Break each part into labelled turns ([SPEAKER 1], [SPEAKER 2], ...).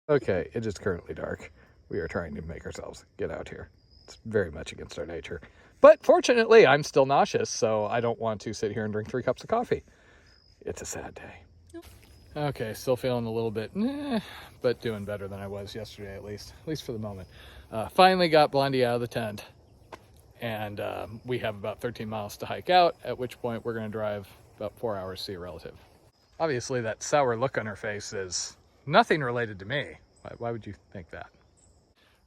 [SPEAKER 1] Okay, it is currently dark. We are trying to make ourselves get out here. It's very much against our nature. But fortunately, I'm still nauseous, so I don't want to sit here and drink 3 cups of coffee. It's a sad day. Okay, still feeling a little bit, but doing better than I was yesterday, at least for the moment. Finally got Blondie out of the tent, and we have about 13 miles to hike out, at which point we're going to drive about 4 hours to see a relative. Obviously, that sour look on her face is nothing related to me. Why would you think that?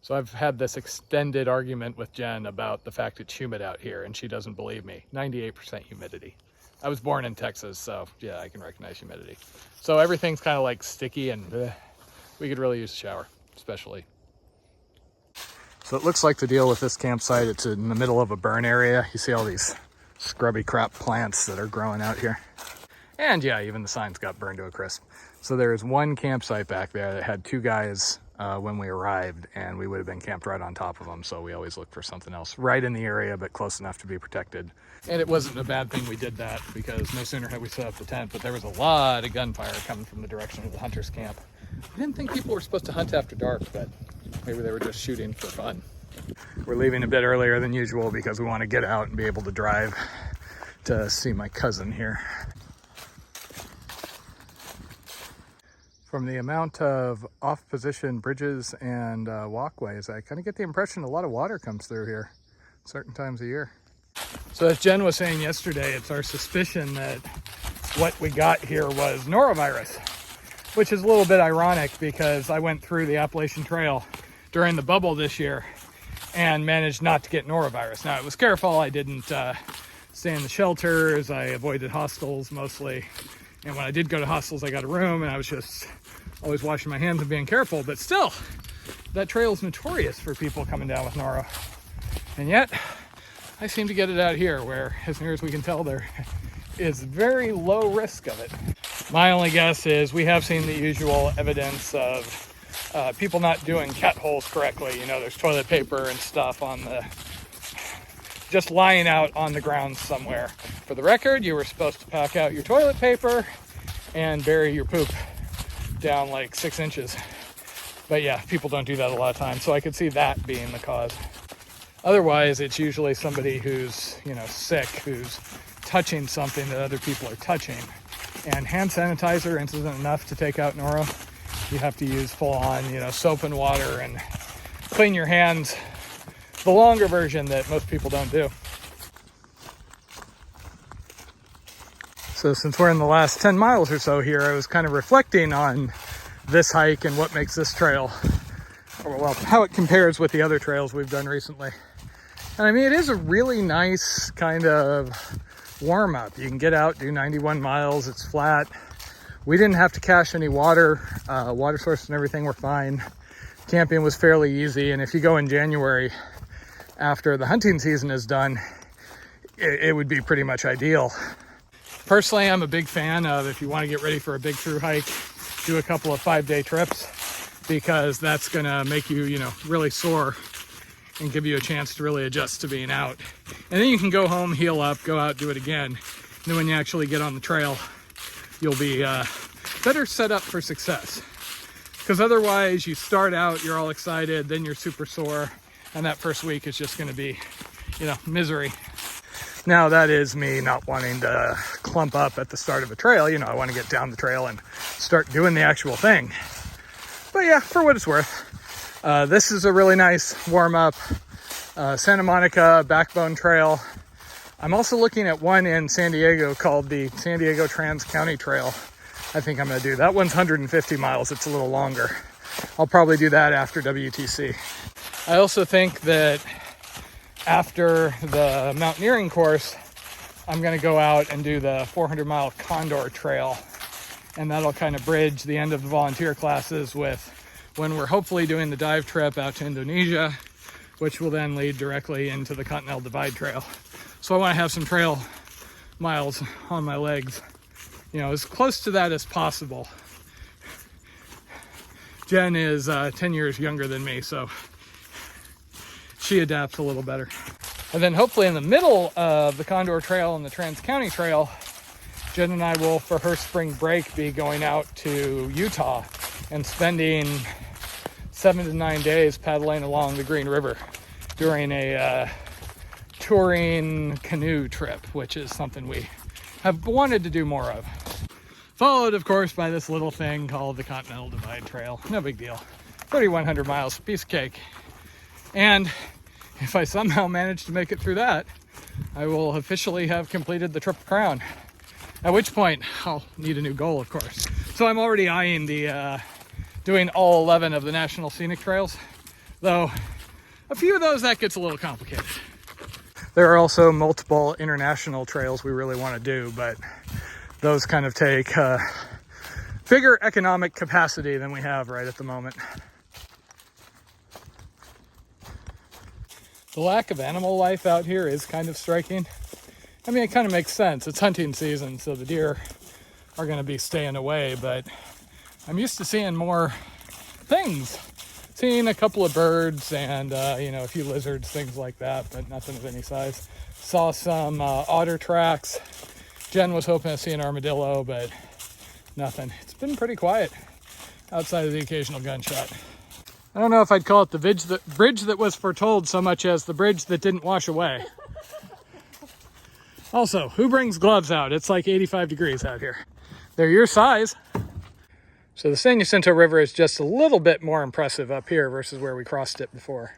[SPEAKER 1] So I've had this extended argument with Jen about the fact it's humid out here, and she doesn't believe me. 98% humidity. I was born in Texas, so yeah, I can recognize humidity. So everything's kind of like sticky, and we could really use a shower, especially. So it looks like the deal with this campsite, it's in the middle of a burn area. You see all these scrubby crap plants that are growing out here. And yeah, even the signs got burned to a crisp. So there's one campsite back there that had 2 guys when we arrived, and we would have been camped right on top of them. So we always look for something else right in the area, but close enough to be protected. And it wasn't a bad thing we did that, because no sooner had we set up the tent, but there was a lot of gunfire coming from the direction of the hunters' camp. I didn't think people were supposed to hunt after dark, but maybe they were just shooting for fun. We're leaving a bit earlier than usual because we want to get out and be able to drive to see my cousin here. From the amount of off-position bridges and walkways, I kind of get the impression a lot of water comes through here certain times of year. So as Jen was saying yesterday, it's our suspicion that what we got here was norovirus, which is a little bit ironic because I went through the Appalachian Trail during the bubble this year and managed not to get norovirus. Now, I was careful. I didn't stay in the shelters. I avoided hostels mostly. And when I did go to hostels, I got a room, and I was just always washing my hands and being careful. But still, that trail is notorious for people coming down with noro. And yet, I seem to get it out here where, as near as we can tell, there is very low risk of it. My only guess is we have seen the usual evidence of people not doing cat holes correctly. You know, there's toilet paper and stuff on the, just lying out on the ground somewhere. For the record, you were supposed to pack out your toilet paper and bury your poop down like 6 inches. But yeah, people don't do that a lot of times, so I could see that being the cause. Otherwise, it's usually somebody who's, you know, sick, who's touching something that other people are touching. And hand sanitizer isn't enough to take out noro. You have to use full-on, you know, soap and water and clean your hands. The longer version that most people don't do. So since we're in the last 10 miles or so here, I was kind of reflecting on this hike and what makes this trail, or well, how it compares with the other trails we've done recently. And I mean, it is a really nice kind of warm up. You can get out, do 91 miles, it's flat. We didn't have to cache any water. Water source and everything were fine. Camping was fairly easy, and if you go in January, after the hunting season is done, it would be pretty much ideal. Personally, I'm a big fan of, if you want to get ready for a big through hike, do a couple of 5-day trips, because that's going to make you, you know, really sore and give you a chance to really adjust to being out. And then you can go home, heal up, go out, do it again. And then when you actually get on the trail, you'll be better set up for success. Because otherwise, you start out, you're all excited, then you're super sore, and that first week is just going to be, you know, misery. Now, that is me not wanting to clump up at the start of a trail. You know, I want to get down the trail and start doing the actual thing. But yeah, for what it's worth, this is a really nice warm-up. Santa Monica Backbone Trail. I'm also looking at one in San Diego called the San Diego Trans-County Trail. I think I'm going to do. That one's 150 miles. It's a little longer. I'll probably do that after WTC. I also think that after the mountaineering course, I'm going to go out and do the 400-mile Condor Trail. And that'll kind of bridge the end of the volunteer classes with when we're hopefully doing the dive trip out to Indonesia, which will then lead directly into the Continental Divide Trail. So I want to have some trail miles on my legs, you know, as close to that as possible. Jen is 10 years younger than me, so she adapts a little better. And then hopefully in the middle of the Condor Trail and the Trans-County Trail, Jen and I will, for her spring break, be going out to Utah and spending 7 to 9 days paddling along the Green River during a touring canoe trip, which is something we have wanted to do more of. Followed, of course, by this little thing called the Continental Divide Trail. No big deal. 3,100 miles, piece of cake. And if I somehow manage to make it through that, I will officially have completed the Triple Crown. At which point, I'll need a new goal, of course. So I'm already eyeing the doing all 11 of the National Scenic Trails, though a few of those, that gets a little complicated. There are also multiple international trails we really want to do, but those kind of take bigger economic capacity than we have right at the moment. The lack of animal life out here is kind of striking. I mean, it kind of makes sense. It's hunting season, so the deer are going to be staying away, but I'm used to seeing more things. Seeing a couple of birds and, you know, a few lizards, things like that, but nothing of any size. Saw some otter tracks. Jen was hoping to see an armadillo, but nothing. It's been pretty quiet outside of the occasional gunshot. I don't know if I'd call it the bridge that was foretold so much as the bridge that didn't wash away. Also, who brings gloves out? It's like 85 degrees out here. They're your size. So the San Jacinto River is just a little bit more impressive up here versus where we crossed it before.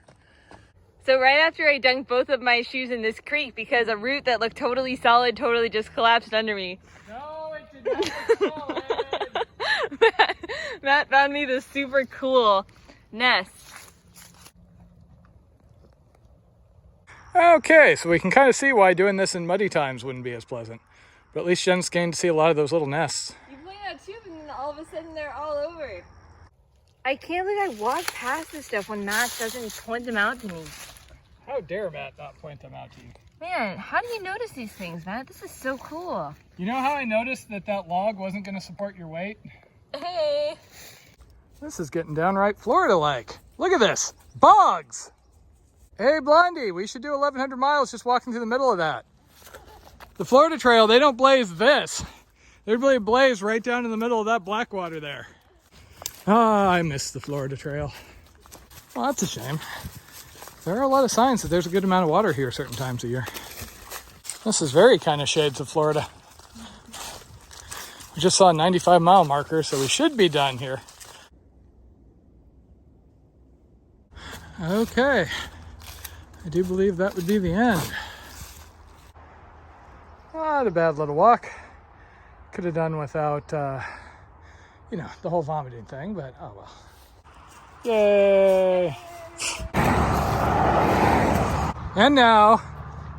[SPEAKER 2] So right after I dunked both of my shoes in this creek because a root that looked totally solid totally just collapsed under me.
[SPEAKER 1] No, it did not look solid.
[SPEAKER 2] Matt found me this super cool nest.
[SPEAKER 1] Okay, so we can kind of see why doing this in muddy times wouldn't be as pleasant. But at least Jen's gained to see a lot of those little nests.
[SPEAKER 2] You point out two and then all of a sudden they're all over. I can't believe I walked past this stuff when Matt doesn't point them out to me.
[SPEAKER 1] How dare Matt not point them out to you?
[SPEAKER 2] Man, how do you notice these things, Matt? This is so cool.
[SPEAKER 1] You know how I noticed that log wasn't going to support your weight?
[SPEAKER 2] Hey.
[SPEAKER 1] This is getting downright Florida-like. Look at this. Bogs! Hey, Blondie, we should do 1,100 miles just walking through the middle of that. The Florida Trail, they don't blaze this. They really blaze right down in the middle of that black water there. Ah, I miss the Florida Trail. Well, that's a shame. There are a lot of signs that there's a good amount of water here certain times of year. This is very kind of shades of Florida. We just saw a 95-mile marker, so we should be done here. Okay. I do believe that would be the end. Not a bad little walk. Could have done without, you know, the whole vomiting thing, but oh well. Yay! And now,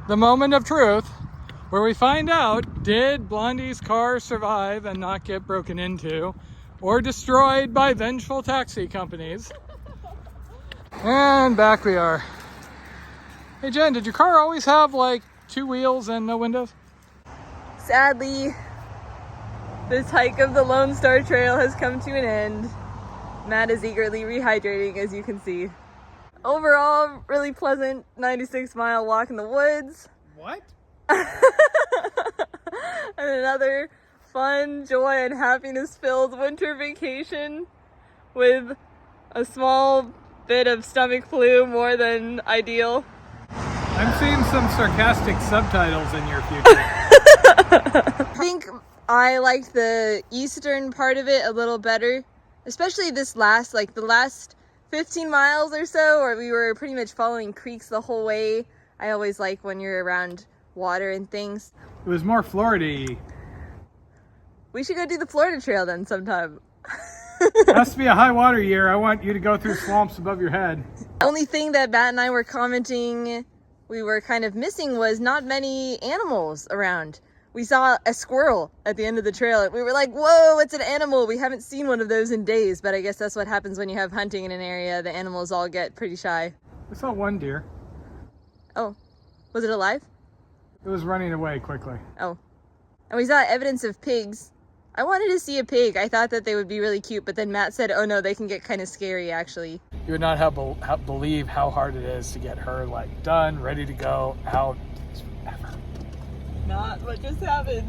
[SPEAKER 1] the moment of truth, where we find out, did Blondie's car survive and not get broken into or destroyed by vengeful taxi companies? And back we are. Hey Jen, did your car always have like 2 wheels and no windows?
[SPEAKER 2] Sadly, this hike of the Lone Star Trail has come to an end. Matt is eagerly rehydrating, as you can see. Overall, really pleasant 96-mile walk in the woods.
[SPEAKER 1] What?
[SPEAKER 2] And another fun, joy, and happiness-filled winter vacation with a small bit of stomach flu, more than ideal.
[SPEAKER 1] I'm seeing some sarcastic subtitles in your future.
[SPEAKER 2] I think I liked the eastern part of it a little better, especially this last, like the last 15 miles or so, where we were pretty much following creeks the whole way. I always like when you're around water and things.
[SPEAKER 1] It was more Florida-y.
[SPEAKER 2] We should go do the Florida Trail then sometime.
[SPEAKER 1] It has to be a high water year. I want you to go through swamps above your head.
[SPEAKER 2] The only thing that Matt and I were commenting we were kind of missing was not many animals around. We saw a squirrel at the end of the trail. We were like, whoa, it's an animal. We haven't seen one of those in days, but I guess that's what happens when you have hunting in an area. The animals all get pretty shy.
[SPEAKER 1] I saw one deer.
[SPEAKER 2] Oh, was it alive?
[SPEAKER 1] It was running away quickly.
[SPEAKER 2] Oh, and we saw evidence of pigs. I wanted to see a pig. I thought that they would be really cute, but then Matt said, oh no, they can get kind of scary actually.
[SPEAKER 1] You would not believe how hard it is to get her like done, ready to go, out, ever.
[SPEAKER 2] Not what just happened.